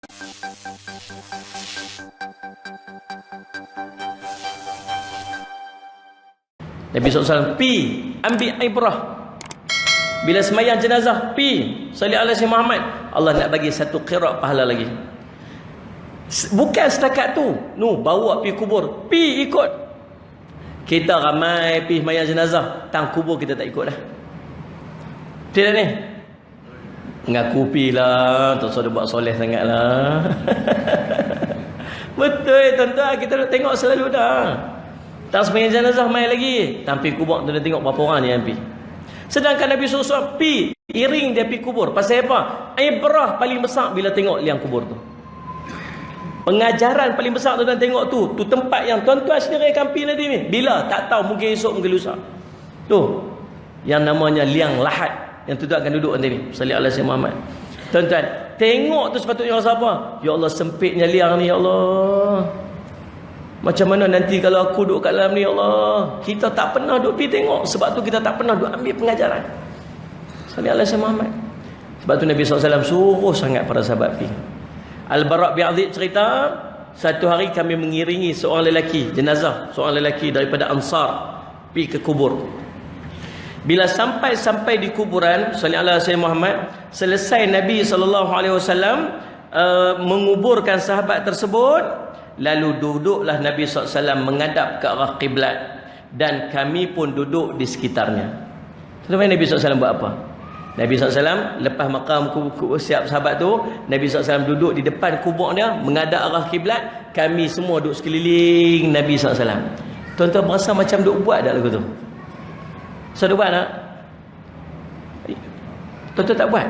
Nabi SAW, pi ambil ibrah. Bila semayang jenazah, pi salli ala Sayyidina Muhammad. Allah nak bagi satu qira' pahala lagi. Bukan setakat tu, bawa pi kubur, pi ikut. Kita ramai pi semayang jenazah, tang kubur kita tak ikut dah. Tidak ni? Ngaku pi lah, tak usah buat soleh sangat lah. Betul tuan-tuan, kita nak tengok selalu dah. Tak semayang jenazah main lagi, tampi kubur tu dia tengok berapa orang ni yang pi. Sedangkan Nabi SAW pi iring dia pi kubur. Pasal apa? Ibrah paling besar bila tengok liang kubur tu. Pengajaran paling besar tu dan tengok tu tempat yang tuan-tuan sendiri akan pi nanti ni. Bila? Tak tahu, mungkin esok, mungkin lusa. Tu yang namanya liang lahat yang tuan-tuan akan duduk nanti ni. Salli ala Sayyidina Muhammad. Tuan-tuan, tengok tu sepatutnya rasa apa? Ya Allah, sempitnya liang ni, ya Allah. Macam mana nanti kalau aku duduk kat dalam ni, ya Allah. Kita tak pernah duduk pergi tengok. Sebab tu kita tak pernah duduk ambil pengajaran. Salli ala Sayyidina Muhammad. Sebab tu Nabi SAW suruh sangat para sahabat pergi. Al-Bara' bin Azib cerita, satu hari kami mengiringi seorang lelaki, jenazah seorang lelaki daripada Ansar pergi ke kubur. Bila sampai di kuburan, salli ala Sayyidina Muhammad, selesai Nabi SAW menguburkan sahabat tersebut, lalu duduklah Nabi SAW menghadap ke arah kiblat dan kami pun duduk di sekitarnya. Tetapi Nabi SAW buat apa? Nabi SAW lepas makam siap sahabat tu, Nabi SAW duduk di depan kubur dia menghadap arah kiblat, kami semua duduk sekeliling Nabi SAW. Tuan-tuan berasa macam duduk buat tak lagu tu? So duduk buat tak? Tuan-tuan tak buat?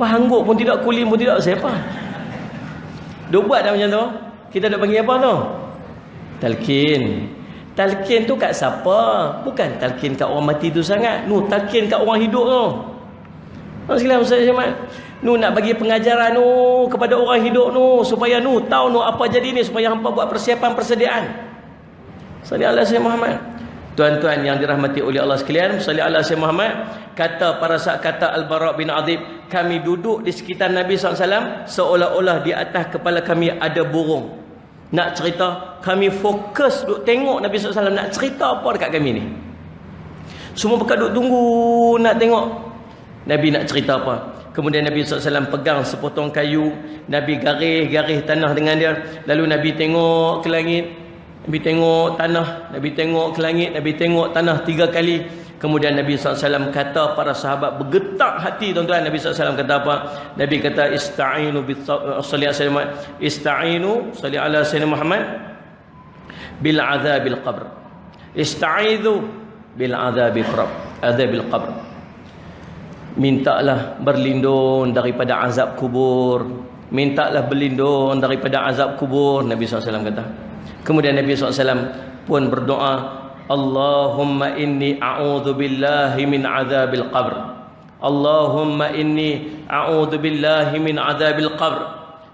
Hangguk pun tidak, kulim pun tidak, siapa? Duduk buat tak macam tu? Kita nak panggil apa tu? Talqin. Talqin tu kat siapa? Bukan talqin kat orang mati tu sangat. Talqin kat orang hidup tu. Sekalian Ustaz Syamad, nak bagi pengajaran kepada orang hidup supaya tahu apa jadi ni, supaya hampa buat persiapan persediaan. Salli ala Sayyidina Muhammad. Tuan-tuan yang dirahmati oleh Allah sekalian, salli ala Sayyidina Muhammad. Kata Al-Bara' bin Azib, kami duduk di sekitar Nabi SAW seolah-olah di atas kepala kami ada burung. Nak cerita, kami fokus duk tengok Nabi SAW nak cerita apa dekat kami ni. Semua berkat duk tunggu nak tengok Nabi nak cerita apa. Kemudian Nabi SAW pegang sepotong kayu, Nabi garis tanah dengan dia. Lalu Nabi tengok ke langit, Nabi tengok tanah, Nabi tengok ke langit, Nabi tengok tanah 3 kali. Kemudian Nabi SAW kata, para sahabat bergetar hati tuan-tuan. Nabi SAW kata apa? Nabi kata, ista'inu salli ala Sayyidina Muhammad bil azabil qabr. Ista'idhu bil azabil qabr. Mintalah berlindung daripada azab kubur. Mintalah berlindung daripada azab kubur, Nabi SAW kata. Kemudian Nabi SAW pun berdoa, Allahumma inni a'udhu billahi min azabil qabr. Allahumma inni a'udhu billahi min azabil qabr.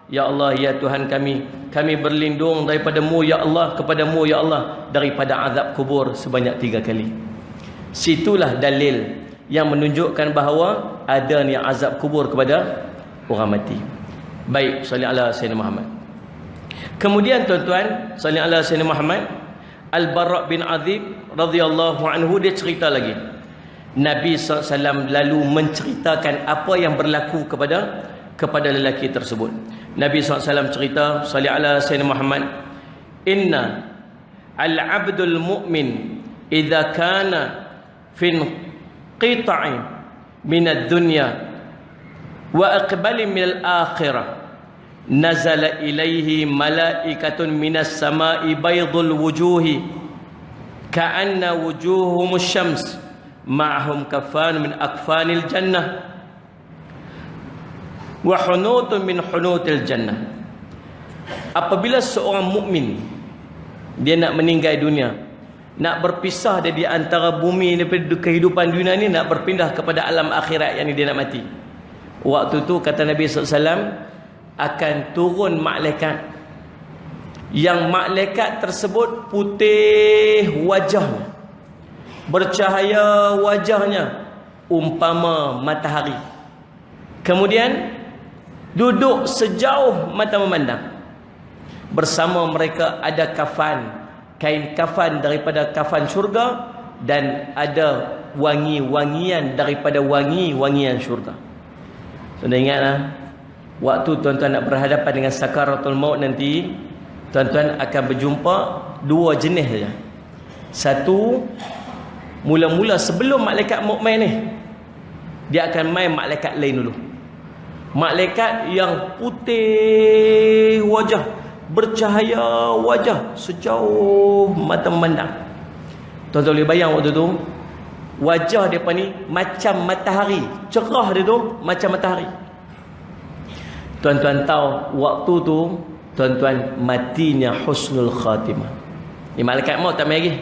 Ya Allah, ya Tuhan kami berlindung daripadamu ya Allah, kepadamu ya Allah, daripada azab kubur sebanyak 3 kali. Situlah dalil yang menunjukkan bahawa ada ni azab kubur kepada orang mati. Baik, salli ala Sayyidina Muhammad. Kemudian tuan-tuan, salli ala Sayyidina Muhammad, Al-Bara' bin Azib radhiyallahu anhu, dia cerita lagi. Nabi SAW lalu menceritakan apa yang berlaku kepada lelaki tersebut. Nabi SAW cerita, salli ala Sayyidina Muhammad, inna al-abdul mu'min idza kana fin qita'i minad dunya wa aqbali minal akhirah nazala ilaihi malaikatun minas sama'i baydul wujuhi ka'anna wujuhumus syams ma'ahum kafan min akfanil jannah wa hunutun min hunutil jannah. Apabila seorang mukmin dia nak meninggal dunia, nak berpisah dari antara bumi, daripada kehidupan dunia ni, nak berpindah kepada alam akhirat, yang dia nak mati, waktu tu kata Nabi SAW akan turun malaikat, yang malaikat tersebut putih wajahnya, bercahaya wajahnya umpama matahari. Kemudian duduk sejauh mata memandang. Bersama mereka ada kafan, kain kafan daripada kafan syurga, dan ada wangi-wangian daripada wangi-wangian syurga. So, ingatlah, waktu tuan-tuan nak berhadapan dengan sakaratul maut nanti, tuan-tuan akan berjumpa dua jenis saja. Satu, mula-mula sebelum malaikat maut main ni, dia akan main malaikat lain dulu. Malaikat yang putih wajah, bercahaya wajah, sejauh mata memandang. Tuan-tuan boleh bayang waktu tu, wajah mereka ni macam matahari, cerah dia tu macam matahari. Tuan-tuan tahu waktu tu, tuan-tuan, matinya husnul khatimah. Ni malaikat maut tak main lagi.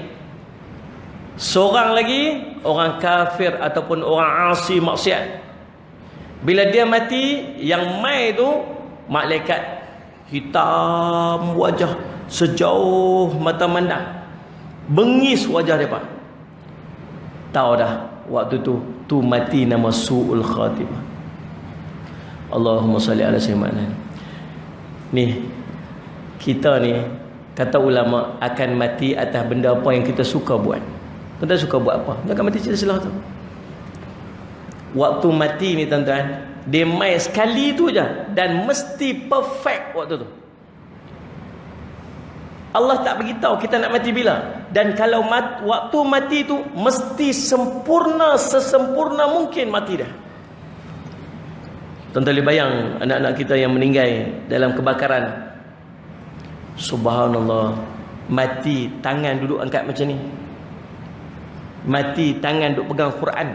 Seorang lagi, orang kafir ataupun orang asi maksiat, bila dia mati, yang mai tu malaikat hitam wajah, sejauh mata mandang, bengis wajah mereka. Tahu dah waktu tu mati nama su'ul khatimah. Allahumma salli ala sayyidina. Ni kita ni, kata ulama, akan mati atas benda apa yang kita suka buat. Kita suka buat apa? Kita akan mati cerita salah tu. Waktu mati ni tuan-tuan, dia main sekali tu je, dan mesti perfect waktu tu. Allah tak beritahu kita nak mati bila. Dan kalau waktu mati tu mesti sempurna, sesempurna mungkin mati dah. Tuan-tuan boleh bayang anak-anak kita yang meninggal dalam kebakaran. Subhanallah, mati tangan duduk angkat macam ni, mati tangan duduk pegang Quran.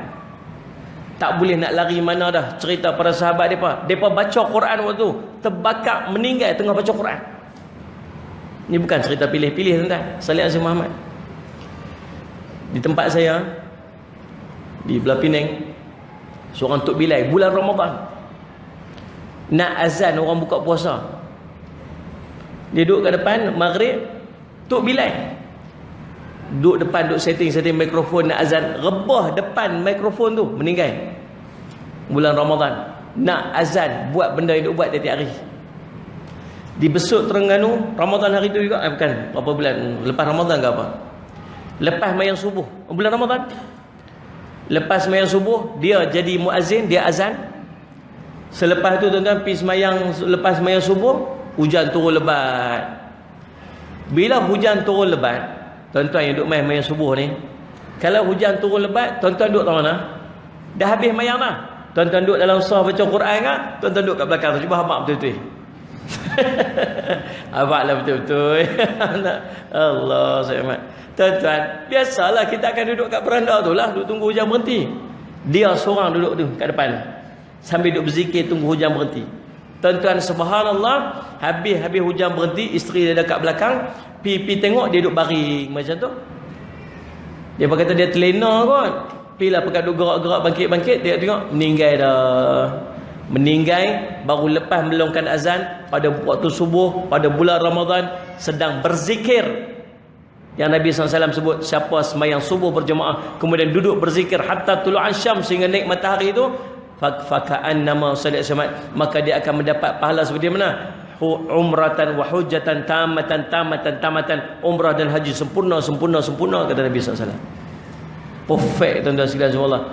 Tak boleh nak lari mana dah. Cerita para sahabat mereka baca Quran waktu tu, terbakar meninggal tengah baca Quran. Ni bukan cerita pilih-pilih tuan-tuan. Salih Azim Muhammad. Di tempat saya, di belah Penang, seorang Tok Bilal, bulan Ramadan, nak azan orang buka puasa. Dia duduk kat depan maghrib, Tok Bilal duduk depan, duduk setting mikrofon nak azan, rebah depan mikrofon tu, meninggal. Bulan Ramadan, nak azan, buat benda yang duk buat tiap-tiap hari. Di Besut Terengganu, Ramadan hari tu juga, bukan, berapa bulan lepas Ramadan ke apa, lepas mayang subuh, bulan Ramadan, lepas mayang subuh, dia jadi muazzin, dia azan. Selepas tu tuan-tuan pergi semayang, lepas mayang subuh, hujan turun lebat. Bila hujan turun lebat, tuan-tuan yang duduk mayang subuh ni, kalau hujan turun lebat, tuan-tuan duduk kat mana? Dah habis mayang dah. Tuan-tuan duduk dalam sah baca Quran ke? Tuan-tuan duduk kat belakang tu. Cuba habaq betul-betul. Habaqlah betul-betul. Allah selamat. Tuan-tuan, biasalah kita akan duduk kat beranda tu lah, duduk tunggu hujan berhenti. Dia seorang duduk tu kat depan, sambil duduk berzikir tunggu hujan berhenti. Tuan-tuan, subhanallah, habis hujan berhenti, isteri dia dekat belakang, pi tengok dia duduk baring macam tu. Dia kata dia terlena kot. Pilah pekat duduk gerak-gerak bangkit-bangkit, dia tengok meninggal dah. Meninggal baru lepas melongkan azan pada waktu subuh pada bulan Ramadan, sedang berzikir. Yang Nabi SAW sebut, siapa semayang subuh berjemaah kemudian duduk berzikir hatta tulu'an syams, sehingga naik matahari itu, faka'annama sallallahu, maka dia akan mendapat pahala seperti mana? Umratan wa hujjatan tamatan, umrah dan haji sempurna, kata Nabi SAW. Perfect tuan-tuan sekalian, subhanallah.